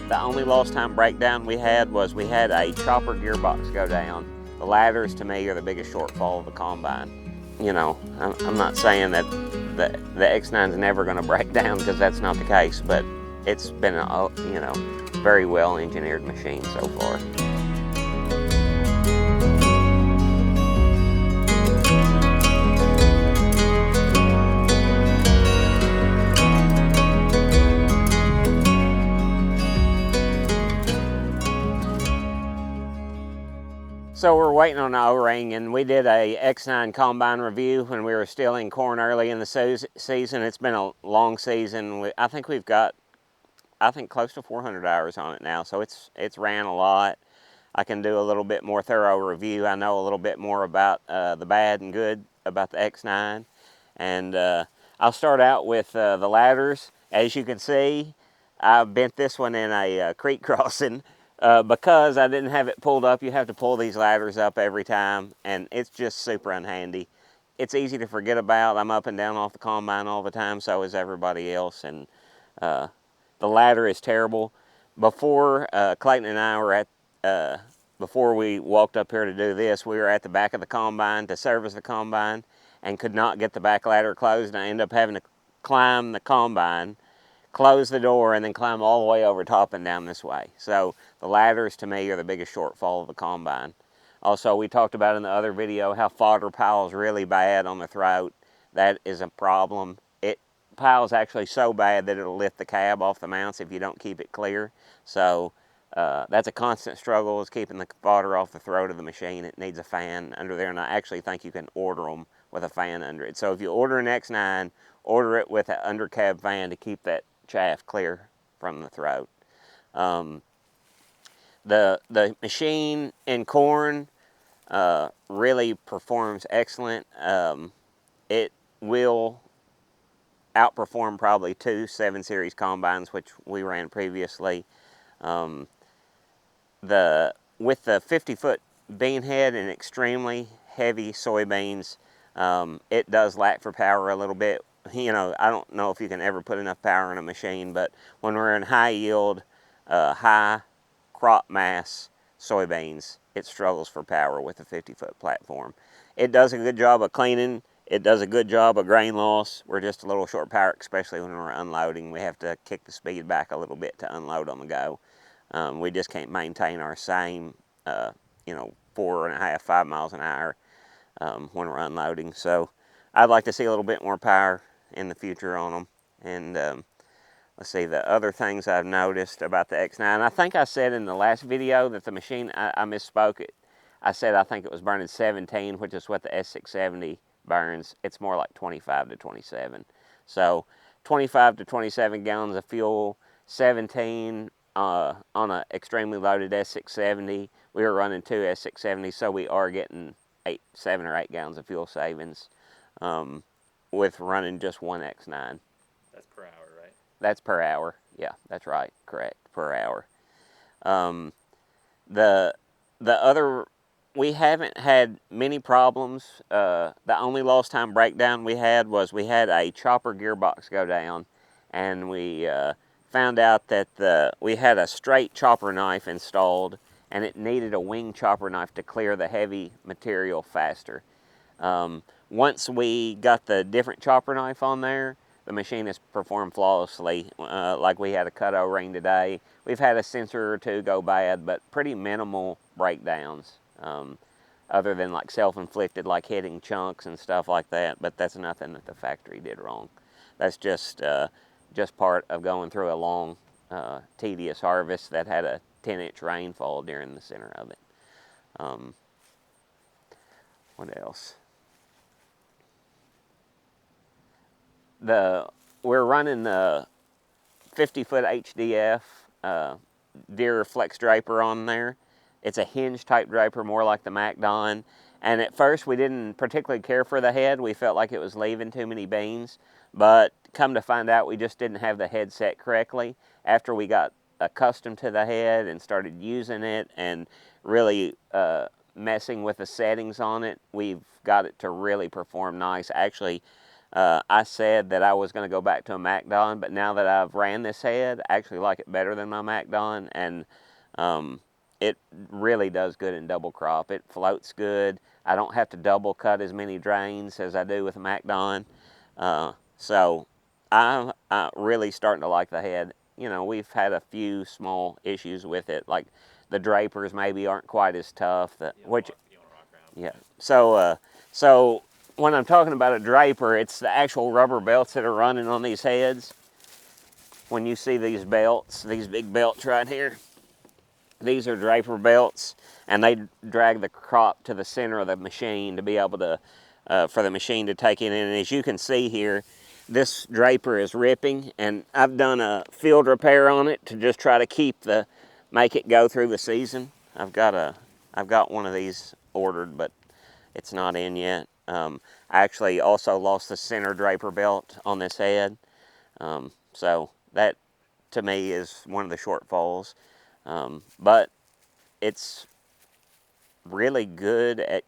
The only lost time breakdown we had was we had a chopper gearbox go down. The ladders, to me, are the biggest shortfall of the combine. You know, I'm not saying that the X9's never going to break down, because that's not the case, but it's been a, you know, very well engineered machine so far. So we're waiting on the O-ring, and we did a X9 combine review when we were still in corn early in the season. It's been a long season. I think we've got, close to 400 hours on it now, so it's ran a lot. I can do a little bit more thorough review. I know a little bit more about the bad and good about the X9. And I'll start out with the ladders. As you can see, I bent this one in a creek crossing. Because I didn't have it pulled up. You have to pull these ladders up every time, and it's just super unhandy. It's easy to forget about. I'm up and down off the combine all the time, so is everybody else, and the ladder is terrible. Before Clayton and I were at, before we walked up here to do this, we were at the back of the combine to service the combine and could not get the back ladder closed, and I ended up having to climb the combine, close the door, and then climb all the way over top and down this way. So the ladders, to me, are the biggest shortfall of the combine. Also, we talked about in the other video how fodder piles really bad on the throat. That is a problem. It piles actually so bad that it'll lift the cab off the mounts if you don't keep it clear. So that's a constant struggle, is keeping the fodder off the throat of the machine. It needs a fan under there, and I actually think you can order them with a fan under it. So if you order an X9, order it with an undercab fan to keep that chaff clear from the throat. The machine in corn really performs excellent. It will outperform probably 2 7 Series combines, which we ran previously. With the 50-foot bean head and extremely heavy soybeans, it does lack for power a little bit. You know, I don't know if you can ever put enough power in a machine, but when we're in high yield, high crop mass soybeans, it struggles for power with a 50-foot platform. It does a good job of cleaning. It does a good job of grain loss. We're just a little short power, especially when we're unloading. We have to kick the speed back a little bit to unload on the go. We just can't maintain our same, 4.5, 5 miles an hour when we're unloading. So I'd like to see a little bit more power in the future on them. And let's see, the other things I've noticed about the X9. I think I said in the last video that the machine, I misspoke it. I said I think it was burning 17, which is what the S670 burns. It's more like 25 to 27. So 25 to 27 gallons of fuel, 17 on an extremely loaded S670. We were running 2 S670s, so we are getting 7 or 8 gallons of fuel savings with running just one X9. That's per hour, right? That's per hour. Yeah, that's right. Correct. Per hour. The other, we haven't had many problems. The only lost time breakdown we had was we had a chopper gearbox go down, and we found out that we had a straight chopper knife installed, and it needed a wing chopper knife to clear the heavy material faster. Once we got the different chopper knife on there, the machine has performed flawlessly. Like we had a cut O-ring today. We've had a sensor or two go bad, but pretty minimal breakdowns, other than like self-inflicted, like hitting chunks and stuff like that. But that's nothing that the factory did wrong. That's just part of going through a long, tedious harvest that had a 10-inch rainfall during the center of it. What else? We're running the 50-foot HDF Deere flex draper on there. It's a hinge type draper, more like the MacDon. And at first we didn't particularly care for the head. We felt like it was leaving too many beans. But come to find out, we just didn't have the head set correctly. After we got accustomed to the head and started using it and really messing with the settings on it, we've got it to really perform nice. Actually, I said that I was going to go back to a MacDon, but now that I've ran this head, I actually like it better than my MacDon, and it really does good in double crop. It floats good. I don't have to double cut as many drains as I do with a MacDon. So I'm really starting to like the head. You know, we've had a few small issues with it, like the drapers maybe aren't quite as tough. Yeah. So when I'm talking about a draper, it's the actual rubber belts that are running on these heads. When you see these belts, these big belts right here, these are draper belts, and they drag the crop to the center of the machine to be able to, for the machine to take it in. And as you can see here, this draper is ripping, and I've done a field repair on it to just try to make it go through the season. I've got one of these ordered, but it's not in yet. I actually also lost the center draper belt on this head, so that to me is one of the shortfalls. But it's really good at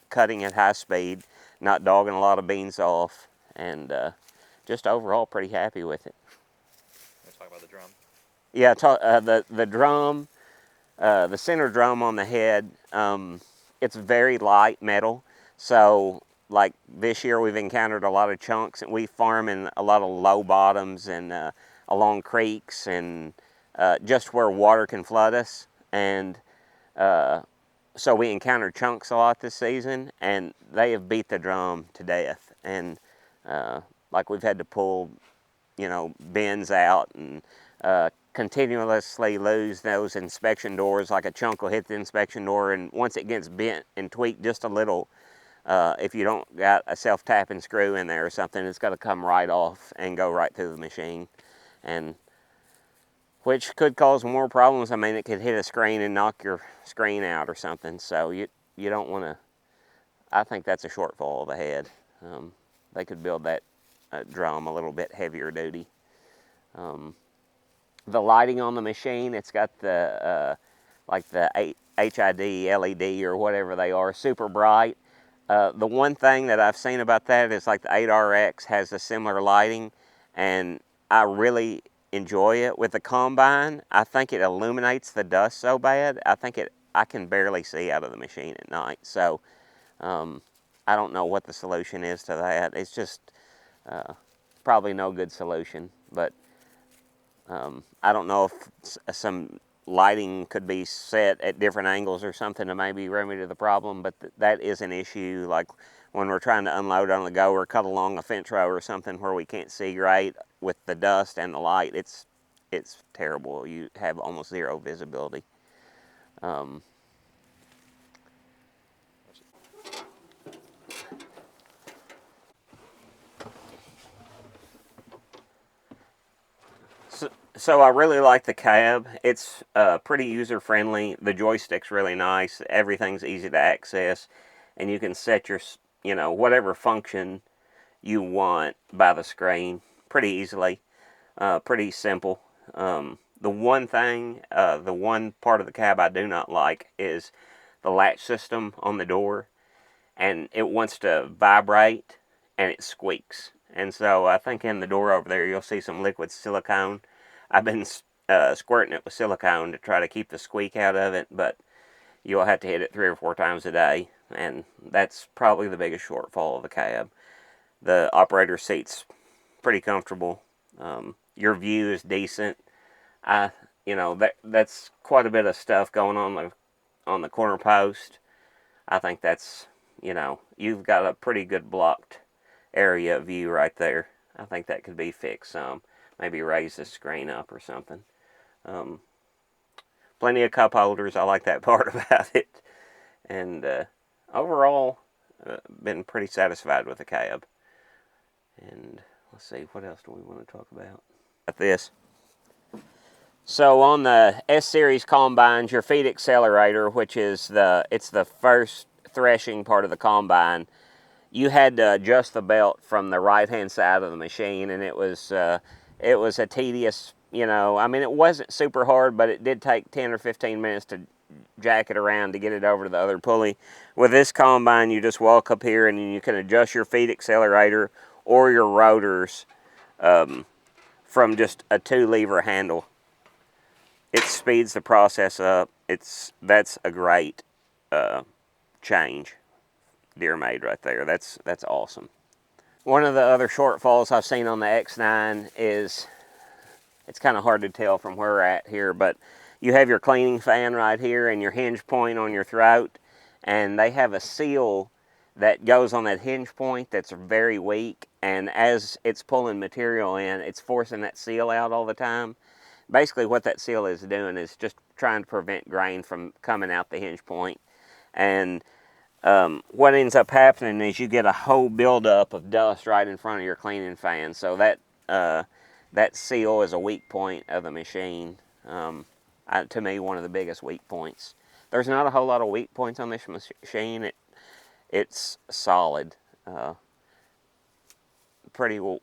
cutting at high speed, not dogging a lot of beans off, and just overall pretty happy with it. Let's talk about the drum. Yeah, the drum, the center drum on the head, it's very light metal. So like this year we've encountered a lot of chunks, and we farm in a lot of low bottoms and along creeks and just where water can flood us. And so we encountered chunks a lot this season, and they have beat the drum to death. And like we've had to pull, bends out and continuously lose those inspection doors. Like a chunk will hit the inspection door, and once it gets bent and tweaked just a little, if you don't got a self-tapping screw in there or something, it's going to come right off and go right through the machine, and which could cause more problems. I mean, it could hit a screen and knock your screen out or something. So you don't want to. I think that's a shortfall of the head. They could build that drum a little bit heavier duty. The lighting on the machine, it's got the like the HID LED or whatever they are, super bright. The one thing that I've seen about that is like the 8RX has a similar lighting, and I really enjoy it. With the combine, I think it illuminates the dust so bad, I can barely see out of the machine at night. So I don't know what the solution is to that. It's just probably no good solution, but I don't know if some lighting could be set at different angles or something to maybe remedy the problem, but that is an issue. Like when we're trying to unload on the go or cut along a fence row or something where we can't see right with the dust and the light, it's terrible. You have almost zero visibility. So I really like the cab. It's pretty user-friendly. The joystick's really nice. Everything's easy to access, and you can set your, whatever function you want by the screen pretty easily. Pretty simple. The one part of the cab I do not like is the latch system on the door, and it wants to vibrate, and it squeaks. And so I think in the door over there you'll see some liquid silicone. I've been squirting it with silicone to try to keep the squeak out of it, but you'll have to hit it 3 or 4 times a day, and that's probably the biggest shortfall of the cab. The operator seat's pretty comfortable. Your view is decent. That's quite a bit of stuff going on the corner post. I think that's, you've got a pretty good blocked area view right there. I think that could be fixed some. Maybe raise the screen up or something. Plenty of cup holders. I like that part about it. And overall, been pretty satisfied with the cab. And let's see, what else do we want to talk about? This. So on the S-Series combines, your feed accelerator, which is it's the first threshing part of the combine, you had to adjust the belt from the right-hand side of the machine, and it was a tedious, it wasn't super hard, but it did take 10 or 15 minutes to jack it around to get it over to the other pulley. With this combine, you just walk up here and you can adjust your feed accelerator or your rotors from just a 2-lever handle. It speeds the process up. That's a great change Deere made right there. That's awesome. One of the other shortfalls I've seen on the X9 is, it's kind of hard to tell from where we're at here, but you have your cleaning fan right here and your hinge point on your throat, and they have a seal that goes on that hinge point that's very weak, and as it's pulling material in, it's forcing that seal out all the time. Basically what that seal is doing is just trying to prevent grain from coming out the hinge point. And what ends up happening is you get a whole buildup of dust right in front of your cleaning fan. So that seal is a weak point of the machine. To me, one of the biggest weak points. There's not a whole lot of weak points on this machine. It's solid. Pretty, you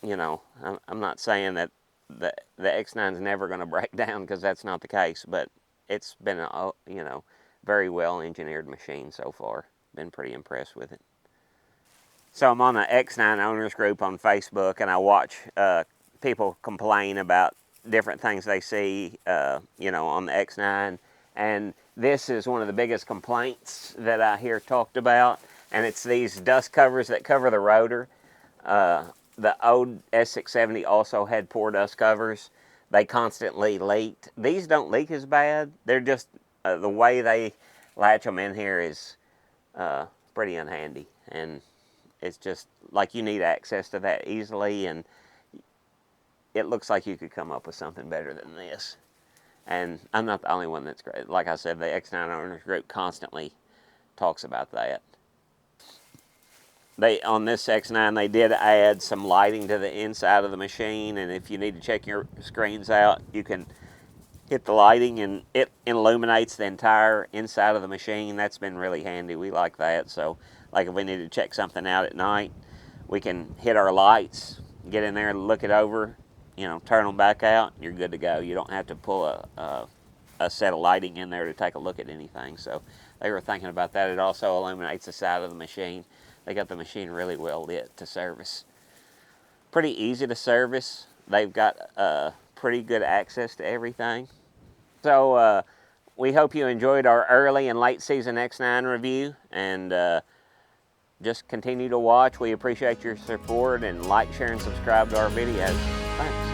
know, I'm not saying that the X9 is never going to break down, because that's not the case, but it's been a, you know, very well engineered machine so far. Been pretty impressed with it. So I'm on the X9 owners group on Facebook, and I watch people complain about different things they see, you know, on the X9. And this is one of the biggest complaints that I hear talked about, and it's these dust covers that cover the rotor. The old S670 also had poor dust covers. They constantly leaked. These don't leak as bad. They're just, the way they latch them in here is pretty unhandy. And it's just like you need access to that easily, and it looks like you could come up with something better than this. And I'm not the only one that's great. Like I said, the X9 owners group constantly talks about that. On this X9, they did add some lighting to the inside of the machine, and if you need to check your screens out, you can hit the lighting and it illuminates the entire inside of the machine. That's been really handy. We like that. So like if we need to check something out at night, we can hit our lights, get in there and look it over, you know, turn them back out, and you're good to go. You don't have to pull a set of lighting in there to take a look at anything. So they were thinking about that. It also illuminates the side of the machine. They got the machine really well lit to service. Pretty easy to service. They've got pretty good access to everything. So we hope you enjoyed our early and late season X9 review, and just continue to watch. We appreciate your support, and like, share, and subscribe to our videos. Thanks.